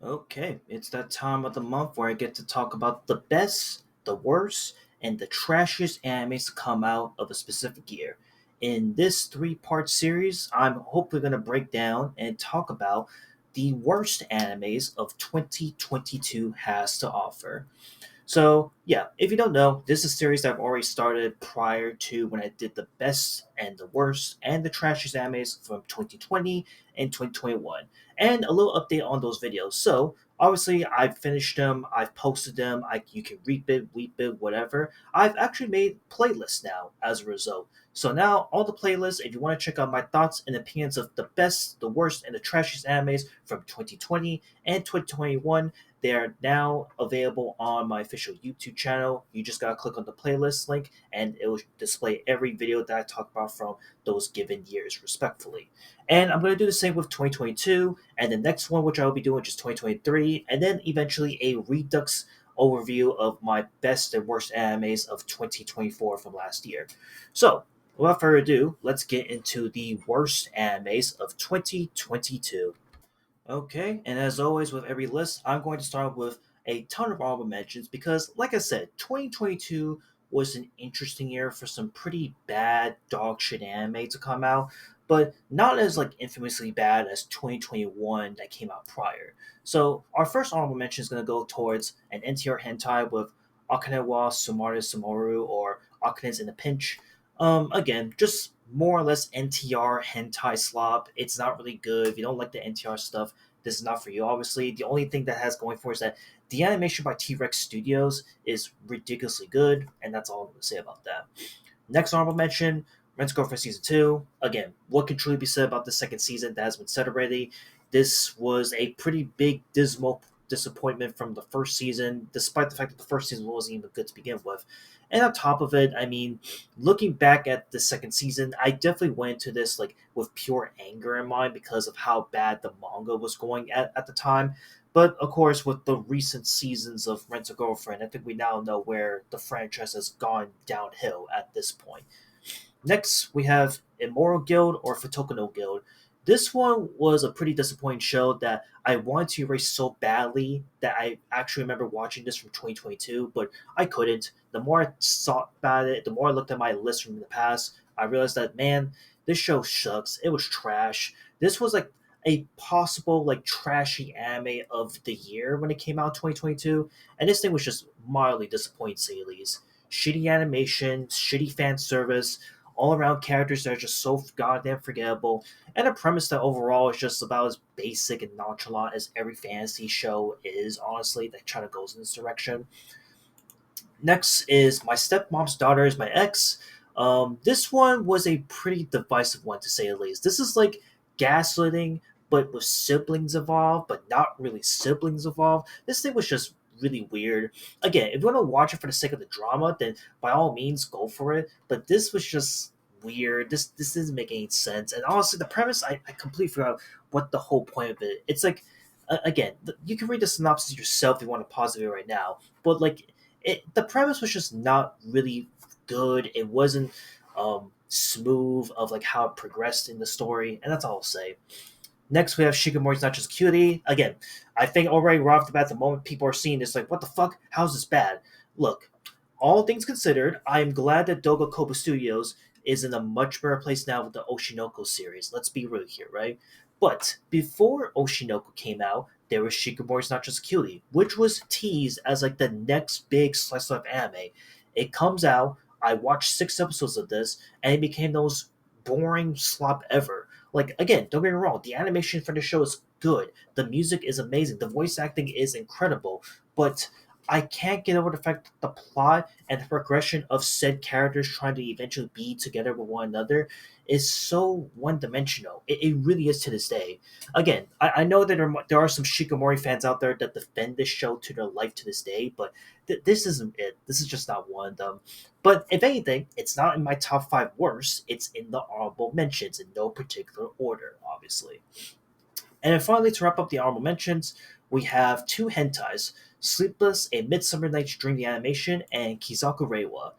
Okay, it's that time of the month where I get to talk about the best, the worst, and the trashiest animes to come out of a specific year. In this three-part series, I'm hopefully going to break down and talk about the worst animes of 2022 has to offer. So, yeah, if you don't know, this is a series that I've already started prior to when I did the best and the worst and the trashiest animes from 2020 and 2021, and a little update on those videos. So, obviously, I've finished them, I've posted them, you can reap it, weep it, whatever. I've actually made playlists now as a result. So now all the playlists, if you want to check out my thoughts and opinions of the best, the worst, and the trashiest animes from 2020 and 2021, they are now available on my official YouTube channel. You just gotta click on the playlist link and it will display every video that I talk about from those given years, respectfully. And I'm gonna do the same with 2022, and the next one, which I will be doing, just 2023, and then eventually a Redux overview of my best and worst animes of 2024 from last year. So, without further ado, let's get into the worst animes of 2022. Okay, and as always with every list, I'm going to start with a ton of honorable mentions because, like I said, 2022 was an interesting year for some pretty bad dog shit anime to come out, but not as like infamously bad as 2021 that came out prior. So our first honorable mention is going to go towards an NTR hentai with Akane wa Sumaru Sumaru or Akane's in a Pinch. Again, just more or less NTR hentai slop. It's not really good. If you don't like the NTR stuff, this is not for you. Obviously, the only thing that has going for it is that the animation by T Rex Studios is ridiculously good, and that's all I'm going to say about that. Next honorable mention, Rent a Girlfriend Season 2. Again, what can truly be said about the second season that has been said already? This was a pretty big, dismal disappointment from the first season, despite the fact that the first season wasn't even good to begin with. And on top of it, I mean, looking back at the second season, I definitely went into this like with pure anger in mind because of how bad the manga was going at the time. But of course, with the recent seasons of Rent a Girlfriend, I think we now know where the franchise has gone downhill at this point. Next, we have Immoral Guild or Fotoko Guild. This one was a pretty disappointing show that I wanted to erase so badly that I actually remember watching this from 2022, but I couldn't. The more I thought about it, the more I looked at my list from the past, I realized that, man, this show sucks. It was trash. This was like a possible like trashy anime of the year when it came out in 2022, and this thing was just mildly disappointing to say the least. Shitty animation, shitty fan service, all around characters that are just so goddamn forgettable, and a premise that overall is just about as basic and nonchalant as every fantasy show is, honestly, that kind of goes in this direction. Next is My Stepmom's Daughter is My Ex. This one was a pretty divisive one, to say the least. This is like gaslighting, but with siblings involved, but not really siblings involved. This thing was just really weird. Again, if you want to watch it for the sake of the drama, then by all means go for it. But this was just weird. This doesn't make any sense. And honestly, the premise, I completely forgot what the whole point of it. It's like, again, you can read the synopsis yourself if you want to pause it right now. But like, the premise was just not really good. It wasn't smooth of like how it progressed in the story, and that's all I'll say. Next, we have Shigemori's Not Just a Cutie. Again, I think already right off the bat, the moment people are seeing this, like, what the fuck? How's this bad? Look, all things considered, I am glad that Doga Kobo Studios is in a much better place now with the Oshinoko series. Let's be real here, right? But before Oshinoko came out, there was Shigemori's Not Just a Cutie, which was teased as like the next big slice of anime. It comes out, I watched 6 episodes of this, and it became the most boring slop ever. Like, again, don't get me wrong, the animation for the show is good, the music is amazing, the voice acting is incredible, but I can't get over the fact that the plot and the progression of said characters trying to eventually be together with one another is so one dimensional. It really is to this day. Again, I know that there are some Shikamori fans out there that defend this show to their life to this day, but this isn't it. This is just not one of them. But if anything, it's not in my top 5 worst. It's in the honorable mentions in no particular order, obviously. And then finally, to wrap up the honorable mentions, we have 2 hentais: Sleepless, A Midsummer Night's Dream the Animation, and Kizaku Reiwa.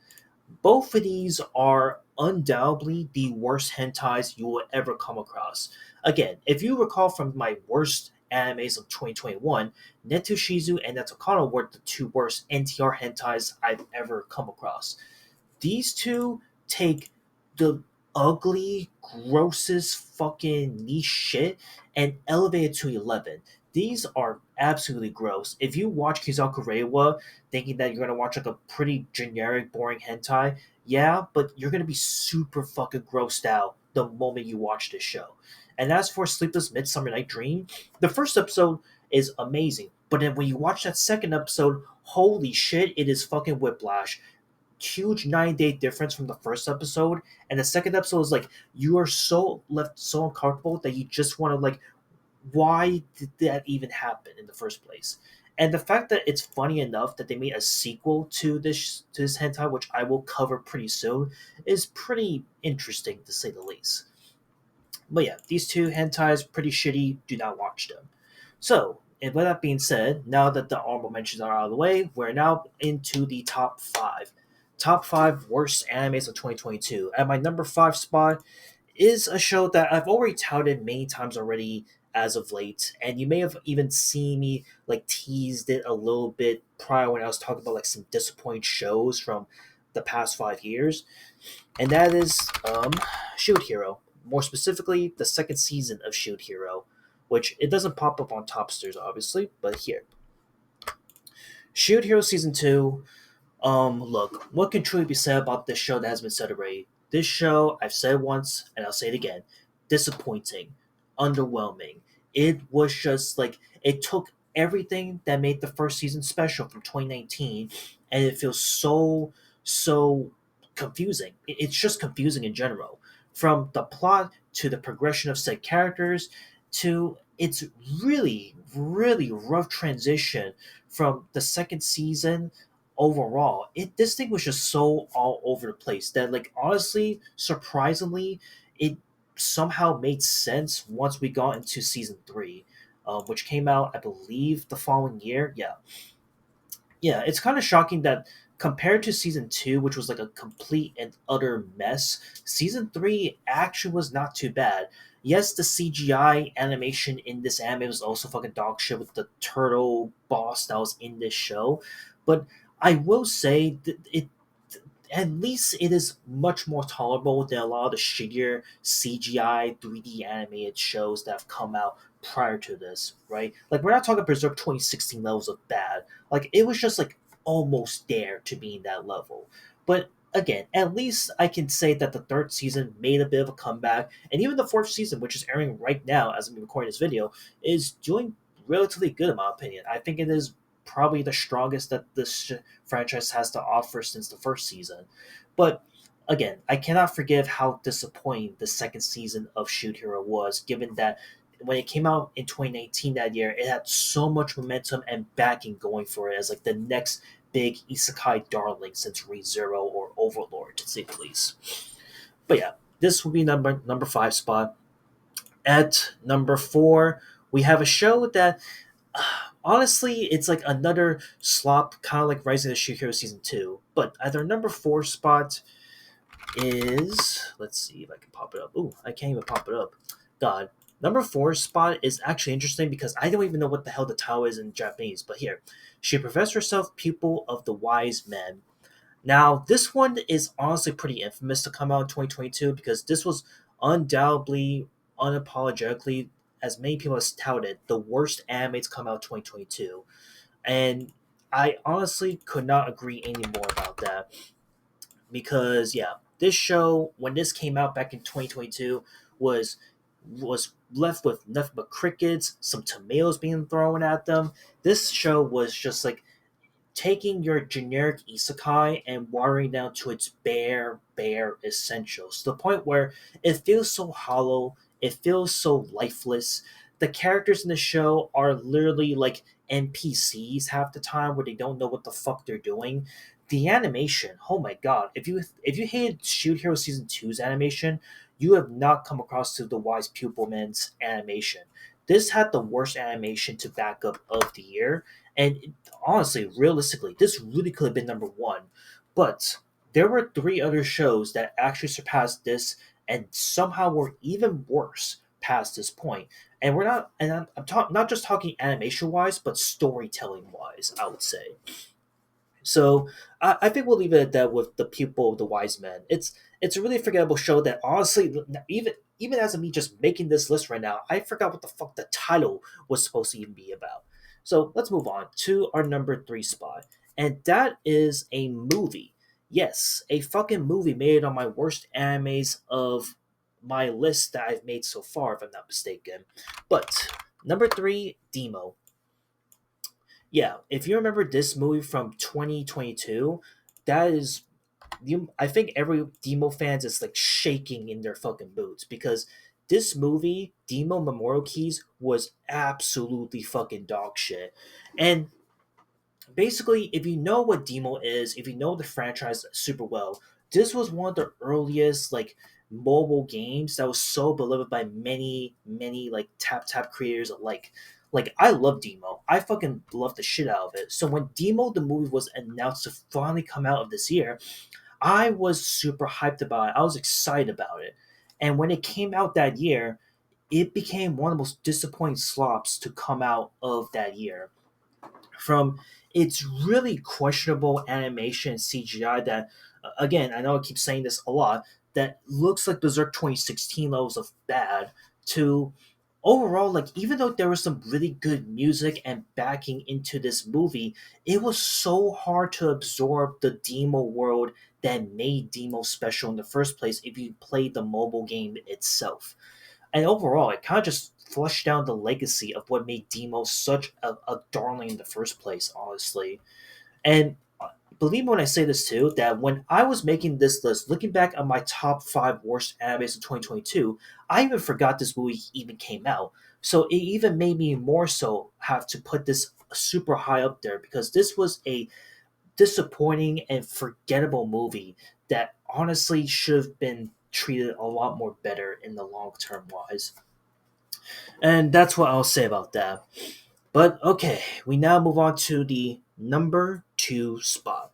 Both of these are undoubtedly the worst hentais you will ever come across. Again, if you recall from my worst animes of 2021, Neto Shizu and Netokano were the two worst NTR hentais I've ever come across. These two take the ugly, grossest fucking niche shit and elevate it to 11. These are absolutely gross. If you watch Kizaku Reiwa thinking that you're gonna watch like a pretty generic, boring hentai, yeah, but you're gonna be super fucking grossed out the moment you watch this show. And as for Sleepless Midsummer Night Dream, the first episode is amazing, but then when you watch that second episode, holy shit, it is fucking whiplash. Huge 9 day difference from the first episode, and the second episode is like you are so left so uncomfortable that you just want to like, why did that even happen in the first place? And the fact that it's funny enough that they made a sequel to this hentai, which I will cover pretty soon, is pretty interesting to say the least. But yeah, these two hentais pretty shitty. Do not watch them. So, and with that being said, now that the honorable mentions are out of the way, we're now into the top five. Top five worst animes of 2022. At my number five spot is a show that I've already touted many times already as of late, and you may have even seen me like teased it a little bit prior when I was talking about like some disappointing shows from the past 5 years, and that is Shield Hero. More specifically, the second season of Shield Hero, which it doesn't pop up on Topsters obviously, but here, Shield Hero season two. Look, what can truly be said about this show that has been said already? This show, I've said it once and I'll say it again, disappointing, underwhelming. It was just like it took everything that made the first season special from 2019, and it feels so confusing. It's just confusing in general, from the plot to the progression of said characters to its really rough transition from the second season overall. This thing was just so all over the place that, like, honestly, surprisingly, it somehow made sense once we got into season three, which came out, I believe, the following year. Yeah, it's kind of shocking that compared to season two, which was like a complete and utter mess, season three actually was not too bad. Yes, the CGI animation in this anime was also fucking dog shit with the turtle boss that was in this show, but I will say that it at least it is much more tolerable than a lot of the shittier CGI 3D animated shows that have come out prior to this, right? Like, we're not talking Berserk 2016 levels of bad. Like, it was just like almost there to be in that level. But again, at least I can say that the third season made a bit of a comeback, and even the fourth season, which is airing right now as I'm recording this video, is doing relatively good in my opinion. I think it is probably the strongest that this franchise has to offer since the first season. But again, I cannot forgive how disappointing the second season of Shoot Hero was, given that when it came out in 2019 that year, it had so much momentum and backing going for it as like the next big isekai darling since ReZero or Overlord, to say the least. But yeah, this will be number five spot. At number four, we have a show that honestly, it's like another slop, kind of like Rising of Shield season two. But at their number four spot is, let's see if I can pop it up. Ooh, I can't even pop it up. God, number four spot is actually interesting because I don't even know what the hell the title is in Japanese. But here, she professed herself pupil of the wise men. Now, this one is honestly pretty infamous to come out in 2022 because this was undoubtedly, unapologetically, as many people have touted, the worst anime to come out in 2022. And I honestly could not agree any more about that because, yeah, this show, when this came out back in 2022, was left with nothing but crickets, some tomatoes being thrown at them. This show was just like taking your generic isekai and watering down to its bare essentials to the point where it feels so hollow, it feels so lifeless. The characters in the show are literally like NPCs half the time where they don't know what the fuck they're doing. The animation, oh my god, if you hated Shoot Hero season two's animation, you have not come across to the Wise Pupil Man's animation. This had the worst animation to back up of the year, and honestly, realistically, this really could have been number one. But there were three other shows that actually surpassed this and somehow were even worse past this point. And we're not, and not just talking animation wise, but storytelling wise, I would say. So I think we'll leave it at that with the pupil of the wise men. It's a really forgettable show that honestly, even as of me just making this list right now, I forgot what the fuck the title was supposed to even be about. So let's move on to our number three spot, and that is a movie. Yes, a fucking movie made on my worst animes of my list that I've made so far, if I'm not mistaken. But number three, Demo. Yeah, if you remember this movie from 2022, that is I think every Demo fans is like shaking in their fucking boots because this movie, Demo Memorial Keys, was absolutely fucking dog shit. And basically, if you know what Demo is, if you know the franchise super well, this was one of the earliest like mobile games that was so beloved by many like tap creators alike. Like I love Demo. I fucking love the shit out of it. So when Demo the movie was announced to finally come out of this year, I was super hyped about it. I was excited about it. And when it came out that year, it became one of the most disappointing slops to come out of that year. From its really questionable animation CGI that, again, I know I keep saying this a lot, that looks like Berserk 2016 levels of bad, to overall, like, even though there was some really good music and backing into this movie, it was so hard to absorb the Demo world that made Demo special in the first place if you played the mobile game itself. And overall, it kind of just flushed down the legacy of what made Demo such a darling in the first place, honestly. And believe me when I say this too, that when I was making this list, looking back at my top five worst animes in 2022, I even forgot this movie even came out. So it even made me more so have to put this super high up there because this was a disappointing and forgettable movie that honestly should have been treated a lot more better in the long term wise. And that's what I'll say about that. But okay, we now move on to the number two spot.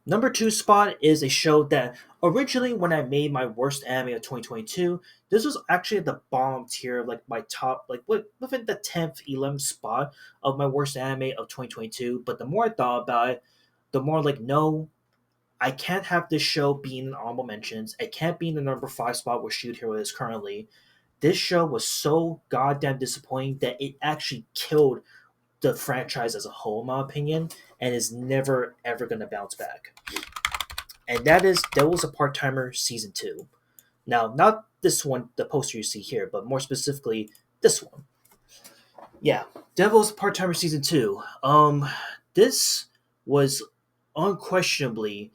Number two spot is a show that originally, when I made my worst anime of 2022, this was actually at the bottom tier of like my top, like within the 10th, 11th spot of my worst anime of 2022. But the more I thought about it, the more like, no, I can't have this show be in honorable mentions. It can't be in the number five spot where Shoot Hero is currently. This show was so goddamn disappointing that it actually killed the franchise as a whole, in my opinion, and is never ever going to bounce back. And that is Devil's a Part Timer Season 2. Now, not this one, the poster you see here, but more specifically, this one. Yeah, Devil's Part Timer Season 2. This was unquestionably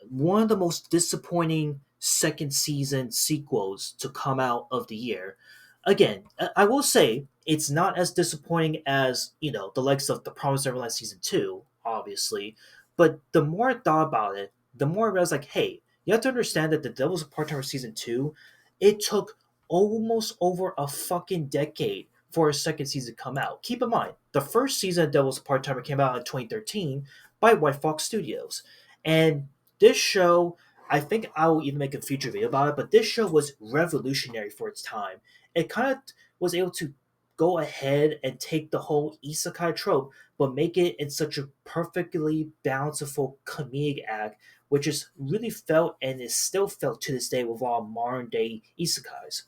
one of the most disappointing second season sequels to come out of the year. Again, I will say it's not as disappointing as, the likes of The Promised Neverland Season 2, obviously. But the more I thought about it, the more I realized, like, hey, you have to understand that The Devil's a Part Timer Season 2, it took almost over a fucking decade for a second season to come out. Keep in mind, the first season of Devil's Part Timer came out in 2013 by White Fox Studios. And this show, I think I will even make a future video about it, but this show was revolutionary for its time. It kind of was able to go ahead and take the whole isekai trope, but make it in such a perfectly bountiful comedic act, which is really felt and is still felt to this day with all modern day isekais.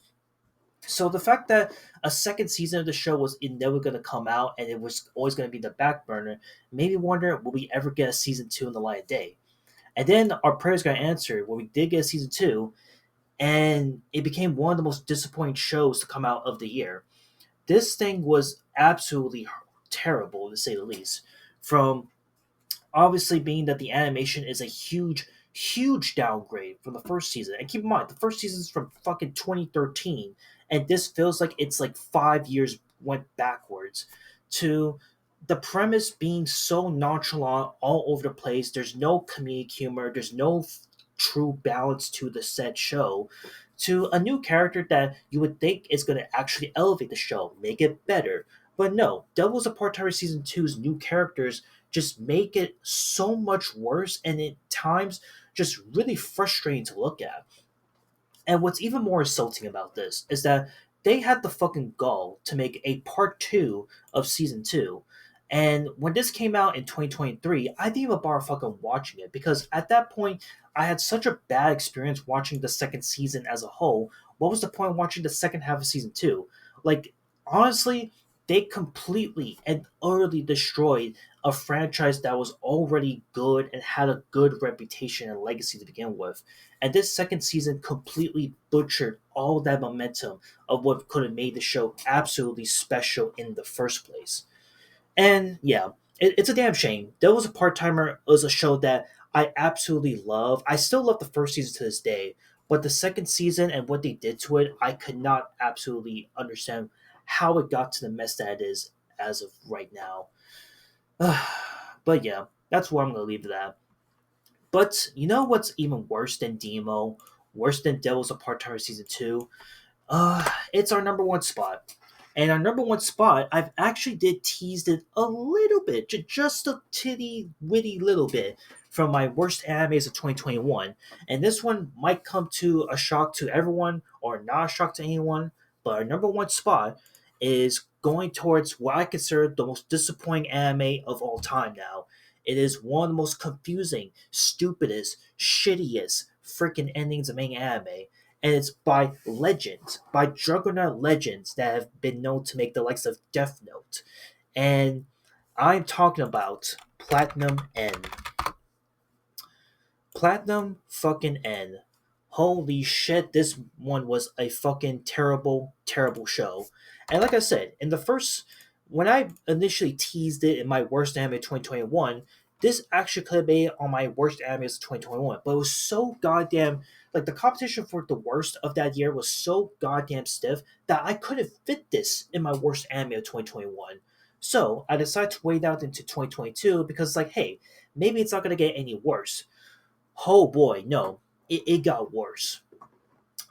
So the fact that a second season of the show was never going to come out and it was always going to be the back burner made me wonder, will we ever get a season two in the light of day? And then our prayers got answered when we did get a season two, and it became one of the most disappointing shows to come out of the year. This thing was absolutely terrible, to say the least. From obviously being that the animation is a huge downgrade from the first season. And keep in mind, the first season is from fucking 2013, and this feels like it's like 5 years went backwards. To the premise being so nonchalant all over the place. There's no comedic humor. There's no true balance to the said show. To a new character that you would think is going to actually elevate the show, make it better. But no, Devil's a Part-Timer Season two's new characters just make it so much worse and at times just really frustrating to look at. And what's even more insulting about this is that they had the fucking gall to make a part two of season two. And when this came out in 2023, I didn't even bother fucking watching it because at that point, I had such a bad experience watching the second season as a whole. What was the point of watching the second half of season two? Like, honestly, they completely and utterly destroyed a franchise that was already good and had a good reputation and legacy to begin with. And this second season completely butchered all that momentum of what could have made the show absolutely special in the first place. And yeah, it's a damn shame. There was a part timer was a show that I absolutely love. I still love the first season to this day, but the second season and what they did to it, I could not absolutely understand how it got to the mess that it is as of right now. But yeah, that's where I'm gonna leave it at. But you know what's even worse than Demo? Worse than Devil's a Part Timer Season 2? It's our number one spot. And our number one spot, I've actually did teased it a little bit, just a titty witty little bit from my worst animes of 2021. And this one might come to a shock to everyone or not a shock to anyone, but our number one spot is going towards what I consider the most disappointing anime of all time now. It is one of the most confusing, stupidest, shittiest freaking endings of any anime, and it's by legends, by Juggernaut legends that have been known to make the likes of Death Note. And I'm talking about Platinum N. Platinum fucking N. Holy shit, this one was a fucking terrible, terrible show. And like I said, in the first, when I initially teased it in my worst anime 2021, this actually could have been on my worst animes of 2021. But it was so goddamn, like the competition for the worst of that year was so goddamn stiff that I couldn't fit this in my worst anime of 2021. So I decided to wait out into 2022 because, like, hey, maybe it's not going to get any worse. Oh boy, no, it got worse.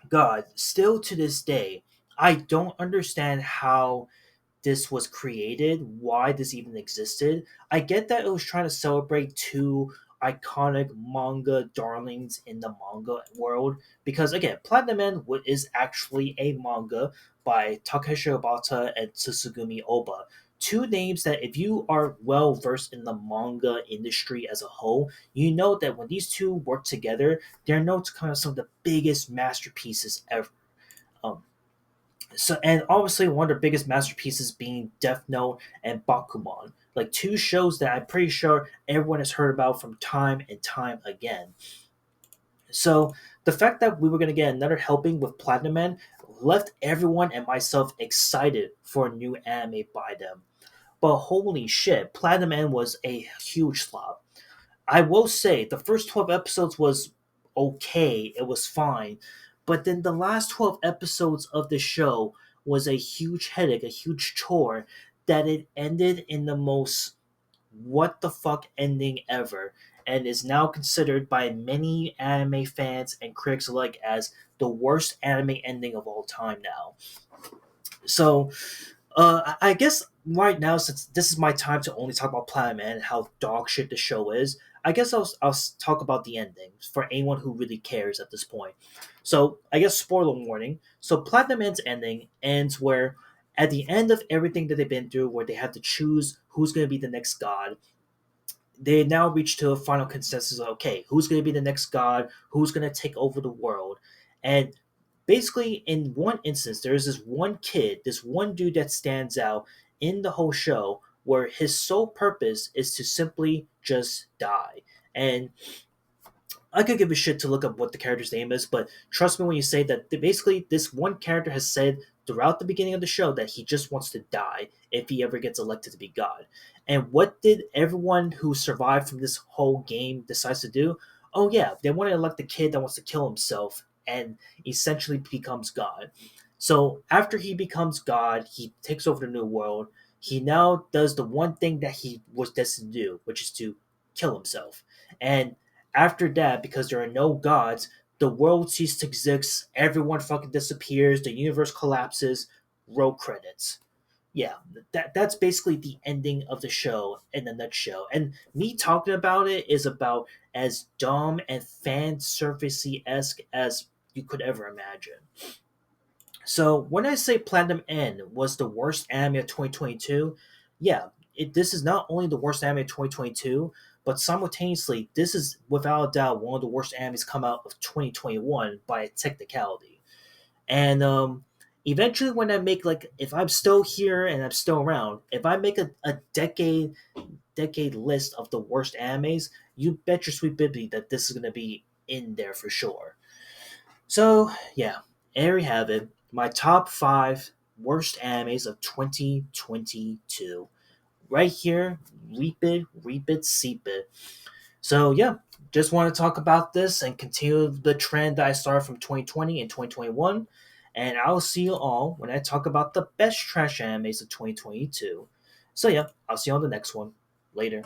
God, still to this day, I don't understand how this was created, why this even existed. I get that it was trying to celebrate two iconic manga darlings in the manga world because again, Platinum Man is actually a manga by Takeshi Obata and Tsugumi Oba. Two names that if you are well versed in the manga industry as a whole, you know that when these two work together, they're known to come out some of the biggest masterpieces ever. Um, and obviously one of their biggest masterpieces being Death Note and Bakuman, like two shows that I'm pretty sure everyone has heard about from time and time again. So the fact that we were going to get another helping with Platinum Man left everyone and myself excited for a new anime by them. But holy shit, Platinum Man was a huge flop. I will say the first 12 episodes was okay, it was fine, but then the last 12 episodes of the show was a huge headache, a huge chore that it ended in the most what the fuck ending ever and is now considered by many anime fans and critics alike as the worst anime ending of all time now. So I guess right now, since this is my time to only talk about Planet Man and how dog shit the show is, I guess I'll talk about the ending for anyone who really cares at this point. So, I guess spoiler warning. So, Platinum Man's ending ends where, at the end of everything that they've been through, where they have to choose who's going to be the next god, they now reach to a final consensus of, okay, who's going to be the next god, who's going to take over the world. And basically, in one instance, there's this one kid, this one dude that stands out in the whole show where his sole purpose is to simply just die. And I could give a shit to look up what the character's name is, but trust me when you say that basically this one character has said throughout the beginning of the show that he just wants to die if he ever gets elected to be God. And what did everyone who survived from this whole game decides to do? Oh yeah, they want to elect the kid that wants to kill himself and essentially becomes God. So after he becomes God, he takes over the new world. He now does the one thing that he was destined to do, which is to kill himself. And after that, because there are no gods, the world ceases to exist, everyone fucking disappears, the universe collapses, roll credits. Yeah, that's basically the ending of the show in a nutshell. And me talking about it is about as dumb and fan servicey esque as you could ever imagine. So when I say Platinum N was the worst anime of 2022, yeah, this is not only the worst anime of 2022, but simultaneously, this is without a doubt one of the worst animes come out of 2021 by a technicality. And eventually, when I make like, if I'm still here and I'm still around, if I make a decade list of the worst animes, you bet your sweet bibby that this is gonna be in there for sure. So yeah, there we have it. My top five worst animes of 2022. Right here, reap it, seep it. So yeah, just want to talk about this and continue the trend that I started from 2020 and 2021. And I'll see you all when I talk about the best trash animes of 2022. So yeah, I'll see you on the next one. Later.